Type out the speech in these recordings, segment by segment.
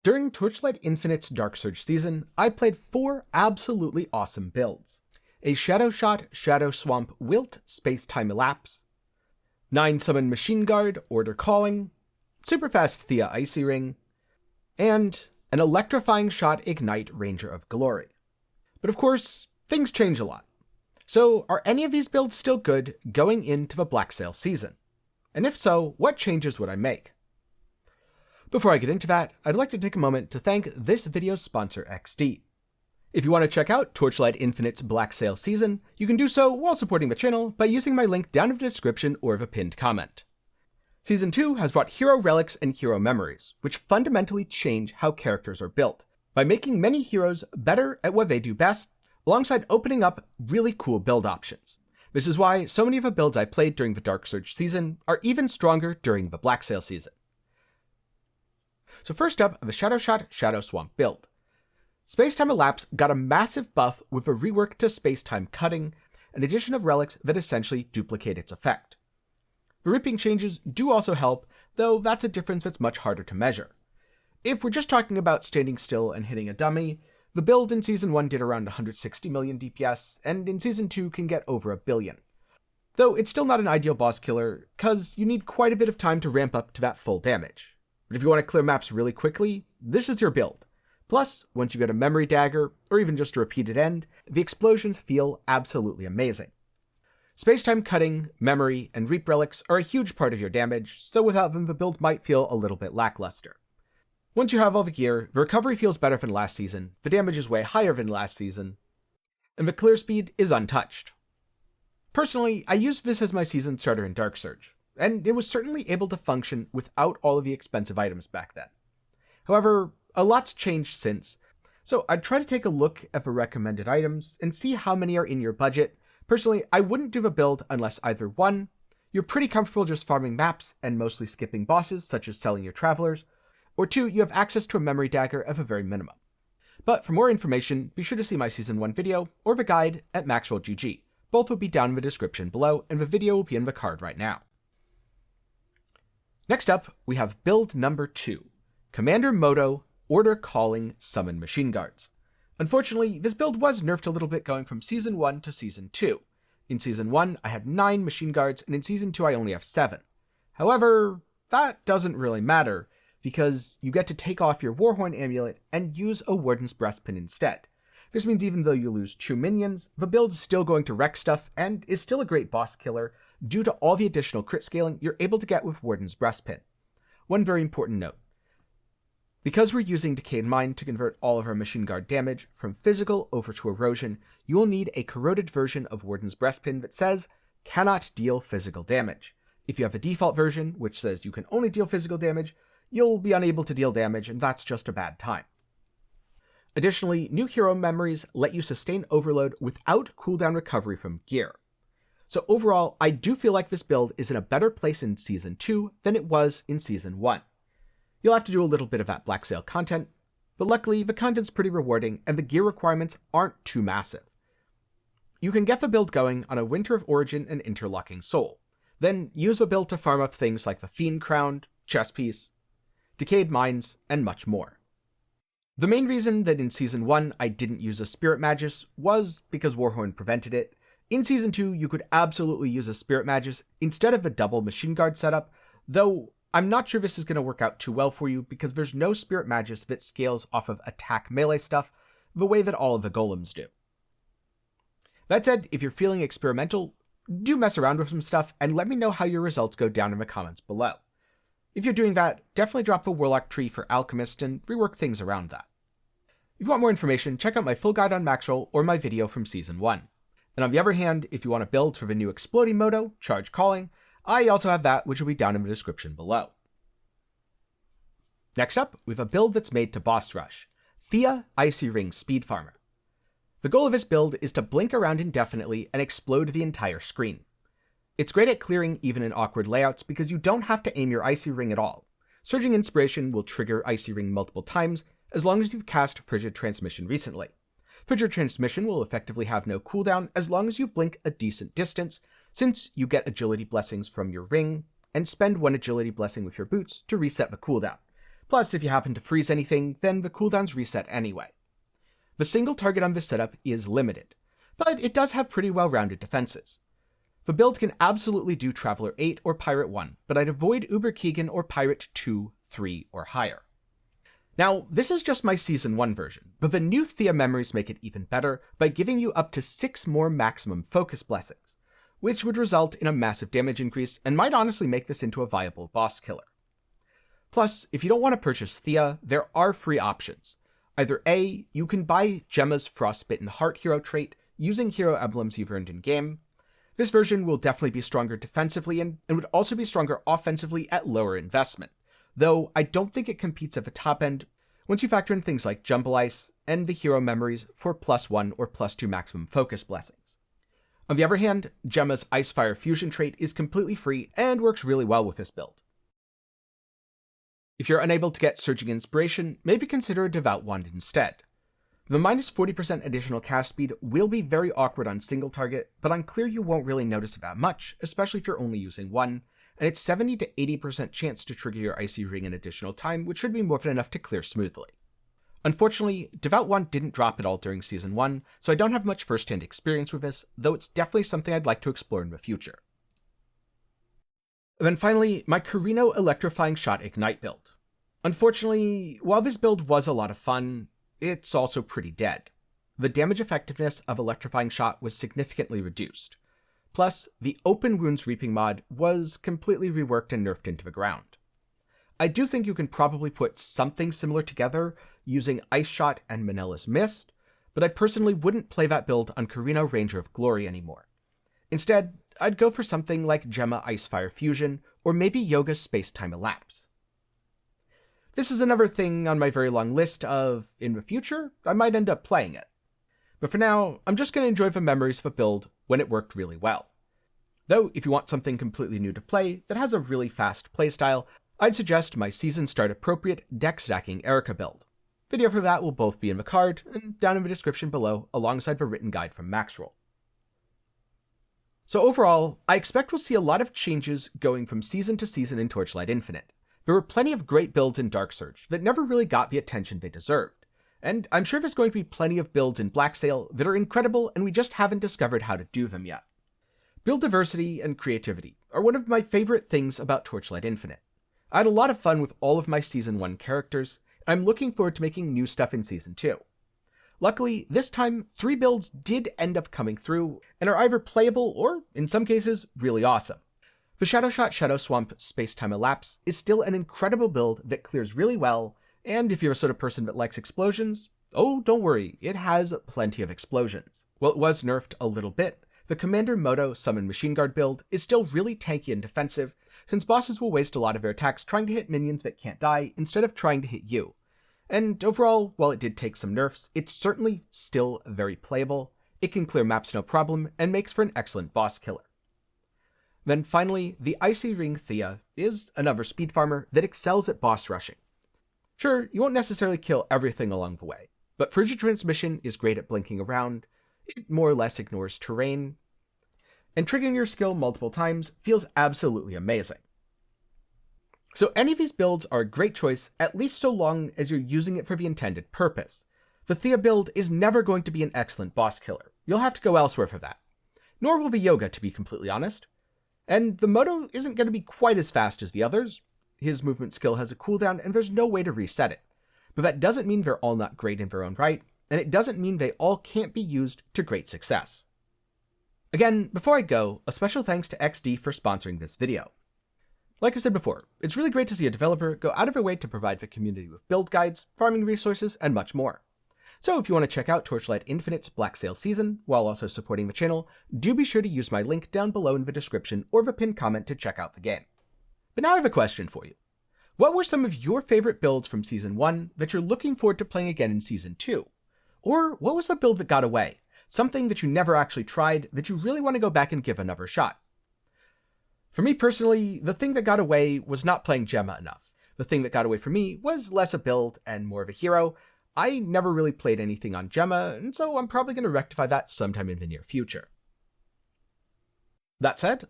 During Torchlight Infinite's Dark Surge season, I played 4 absolutely awesome builds. A Shadow Shot, Shadow Swamp, Wilt, Space-Time Elapse, 9 Summon Machine Guard, Order Calling, Super Fast Thea Icy Ring, and an Electrifying Shot Ignite Ranger of Glory. But of course, things change a lot. So are any of these builds still good going into the Blacksail season? And if so, what changes would I make? Before I get into that, I'd like to take a moment to thank this video's sponsor, XD. If you want to check out Torchlight Infinite's Blacksail season, you can do so while supporting the channel by using my link down in the description or the pinned comment. Season 2 has brought hero relics and hero memories, which fundamentally change how characters are built, by making many heroes better at what they do best, alongside opening up really cool build options. This is why so many of the builds I played during the Dark Surge season are even stronger during the Blacksail season. So first up, the Shadow Shot, Shadow Swamp build. Space-Time Elapse got a massive buff with a rework to space-time cutting, an addition of relics that essentially duplicate its effect. The ripping changes do also help, though that's a difference that's much harder to measure. If we're just talking about standing still and hitting a dummy, the build in Season 1 did around 160 million DPS, and in Season 2 can get over 1 billion. Though it's still not an ideal boss killer, cause you need quite a bit of time to ramp up to that full damage. But if you want to clear maps really quickly, this is your build. Plus, once you get a memory dagger, or even just a repeated end, the explosions feel absolutely amazing. Space-time cutting, memory, and reap relics are a huge part of your damage, so without them the build might feel a little bit lackluster. Once you have all the gear, the recovery feels better than last season, the damage is way higher than last season, and the clear speed is untouched. Personally, I used this as my season starter in Dark Surge, and it was certainly able to function without all of the expensive items back then. However, a lot's changed since, so I'd try to take a look at the recommended items and see how many are in your budget. Personally, I wouldn't do the build unless either 1, you're pretty comfortable just farming maps and mostly skipping bosses such as selling your travelers, or 2, you have access to a memory dagger at the very minimum. But for more information, be sure to see my Season 1 video or the guide at MaxrollGG. Both will be down in the description below, and the video will be in the card right now. Next up, we have build number 2, Commander Moto, Order Calling, Summon Machine Guards. Unfortunately, this build was nerfed a little bit going from Season 1 to Season 2. In Season 1, I had 9 Machine Guards, and in Season 2 I only have 7. However, that doesn't really matter, because you get to take off your Warhorn Amulet and use a Warden's Breastpin instead. This means even though you lose 2 minions, the build is still going to wreck stuff and is still a great boss killer due to all the additional crit scaling you're able to get with Warden's Breastpin. One very important note. Because we're using Decayed Mind to convert all of our Machine Guard damage from physical over to erosion, you will need a corroded version of Warden's Breastpin that says, cannot deal physical damage. If you have a default version, which says you can only deal physical damage, you'll be unable to deal damage, and that's just a bad time. Additionally, new hero memories let you sustain overload without cooldown recovery from gear. So overall, I do feel like this build is in a better place in Season 2 than it was in Season 1. You'll have to do a little bit of that Blacksail content, but luckily the content's pretty rewarding and the gear requirements aren't too massive. You can get the build going on a Winter of Origin and Interlocking Soul, then use the build to farm up things like the Fiend Crown, Chess Piece, Decayed Minds, and much more. The main reason that in Season 1 I didn't use a Spirit Magus was because Warhorn prevented it. In Season 2 you could absolutely use a Spirit Magus instead of a double Machine Guard setup, though I'm not sure this is going to work out too well for you because there's no Spirit Magus that scales off of attack melee stuff the way that all of the golems do. That said, if you're feeling experimental, do mess around with some stuff and let me know how your results go down in the comments below. If you're doing that, definitely drop the Warlock tree for Alchemist and rework things around that. If you want more information, check out my full guide on Maxroll or my video from Season 1. And on the other hand, if you want to build for the new Exploding Moto, Charge Calling, I also have that, which will be down in the description below. Next up, we have a build that's made to boss rush, Thea Icy Ring Speed Farmer. The goal of this build is to blink around indefinitely and explode the entire screen. It's great at clearing even in awkward layouts because you don't have to aim your Icy Ring at all. Surging Inspiration will trigger Icy Ring multiple times as long as you've cast Frigid Transmission recently. Frigid Transmission will effectively have no cooldown as long as you blink a decent distance, since you get agility blessings from your ring, and spend 1 agility blessing with your boots to reset the cooldown. Plus, if you happen to freeze anything, then the cooldowns reset anyway. The single target on this setup is limited, but it does have pretty well-rounded defenses. The build can absolutely do Traveler 8 or Pirate 1, but I'd avoid Uber Keegan or Pirate 2, 3, or higher. Now, this is just my Season 1 version, but the new Thea memories make it even better by giving you up to 6 more maximum focus blessings, which would result in a massive damage increase and might honestly make this into a viable boss killer. Plus, if you don't want to purchase Thea, there are free options. Either A, you can buy Gemma's Frostbitten Heart hero trait using hero emblems you've earned in-game. This version will definitely be stronger defensively and would also be stronger offensively at lower investment, though I don't think it competes at the top end once you factor in things like Jumble Ice and the hero memories for +1 or +2 maximum focus blessings. On the other hand, Gemma's Ice-Fire Fusion trait is completely free and works really well with this build. If you're unable to get Surging Inspiration, maybe consider a Devout Wand instead. The minus 40% additional cast speed will be very awkward on single target, but on clear you won't really notice it that much, especially if you're only using one, and it's 70 to 80% chance to trigger your Icy Ring an additional time, which should be more than enough to clear smoothly. Unfortunately, Devout Wand didn't drop at all during Season 1, so I don't have much first-hand experience with this, though it's definitely something I'd like to explore in the future. Then finally, my Carino Electrifying Shot Ignite build. Unfortunately, while this build was a lot of fun, it's also pretty dead. The damage effectiveness of Electrifying Shot was significantly reduced. Plus, the Open Wounds Reaping mod was completely reworked and nerfed into the ground. I do think you can probably put something similar together using Ice Shot and Manila's Mist, but I personally wouldn't play that build on Carino Ranger of Glory anymore. Instead, I'd go for something like Gemma Ice-Fire Fusion, or maybe Youga's Space-Time Elapse. This is another thing on my very long list of, in the future, I might end up playing it. But for now, I'm just going to enjoy the memories of a build when it worked really well. Though, if you want something completely new to play that has a really fast playstyle, I'd suggest my season start appropriate deck stacking Erica build. Video for that will both be in the card and down in the description below alongside the written guide from Maxroll. So overall, I expect we'll see a lot of changes going from season to season in Torchlight Infinite. There were plenty of great builds in Dark Surge that never really got the attention they deserved, and I'm sure there's going to be plenty of builds in Blacksail that are incredible and we just haven't discovered how to do them yet. Build diversity and creativity are one of my favorite things about Torchlight Infinite. I had a lot of fun with all of my Season 1 characters, and I'm looking forward to making new stuff in Season 2. Luckily, this time, 3 builds did end up coming through, and are either playable or, in some cases, really awesome. The Shadow Shot Shadow Swamp Space-Time Elapse is still an incredible build that clears really well, and if you're a sort of person that likes explosions, oh, don't worry, it has plenty of explosions. While it was nerfed a little bit, the Commander Moto Summon Machine Guard build is still really tanky and defensive, since bosses will waste a lot of their attacks trying to hit minions that can't die instead of trying to hit you. And overall, while it did take some nerfs, it's certainly still very playable, it can clear maps no problem, and makes for an excellent boss killer. Then finally, the Icy Ring Thea is another speed farmer that excels at boss rushing. Sure, you won't necessarily kill everything along the way, but Frigid Transmission is great at blinking around, it more or less ignores terrain, and triggering your skill multiple times feels absolutely amazing. So any of these builds are a great choice, at least so long as you're using it for the intended purpose. The Thea build is never going to be an excellent boss killer. You'll have to go elsewhere for that. Nor will the Youga, to be completely honest. And the Moto isn't going to be quite as fast as the others. His movement skill has a cooldown and there's no way to reset it. But that doesn't mean they're all not great in their own right, and it doesn't mean they all can't be used to great success. Again, before I go, a special thanks to XD for sponsoring this video. Like I said before, it's really great to see a developer go out of their way to provide the community with build guides, farming resources, and much more. So if you want to check out Torchlight Infinite's Blacksail season, while also supporting the channel, do be sure to use my link down below in the description or the pinned comment to check out the game. But now I have a question for you. What were some of your favorite builds from Season 1 that you're looking forward to playing again in Season 2? Or what was the build that got away? Something that you never actually tried that you really want to go back and give another shot? For me personally, the thing that got away was not playing Gemma enough. The thing that got away for me was less a build and more of a hero. I never really played anything on Gemma, and so I'm probably going to rectify that sometime in the near future. That said,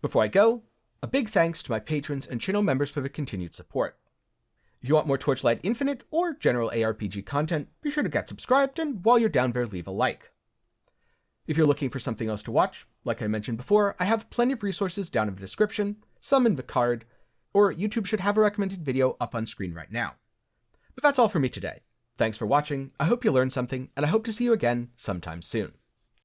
before I go, a big thanks to my patrons and channel members for the continued support. If you want more Torchlight Infinite or general ARPG content, be sure to get subscribed, and while you're down there, leave a like. If you're looking for something else to watch, like I mentioned before, I have plenty of resources down in the description, some in the card, or YouTube should have a recommended video up on screen right now. But that's all for me today. Thanks for watching, I hope you learned something, and I hope to see you again sometime soon.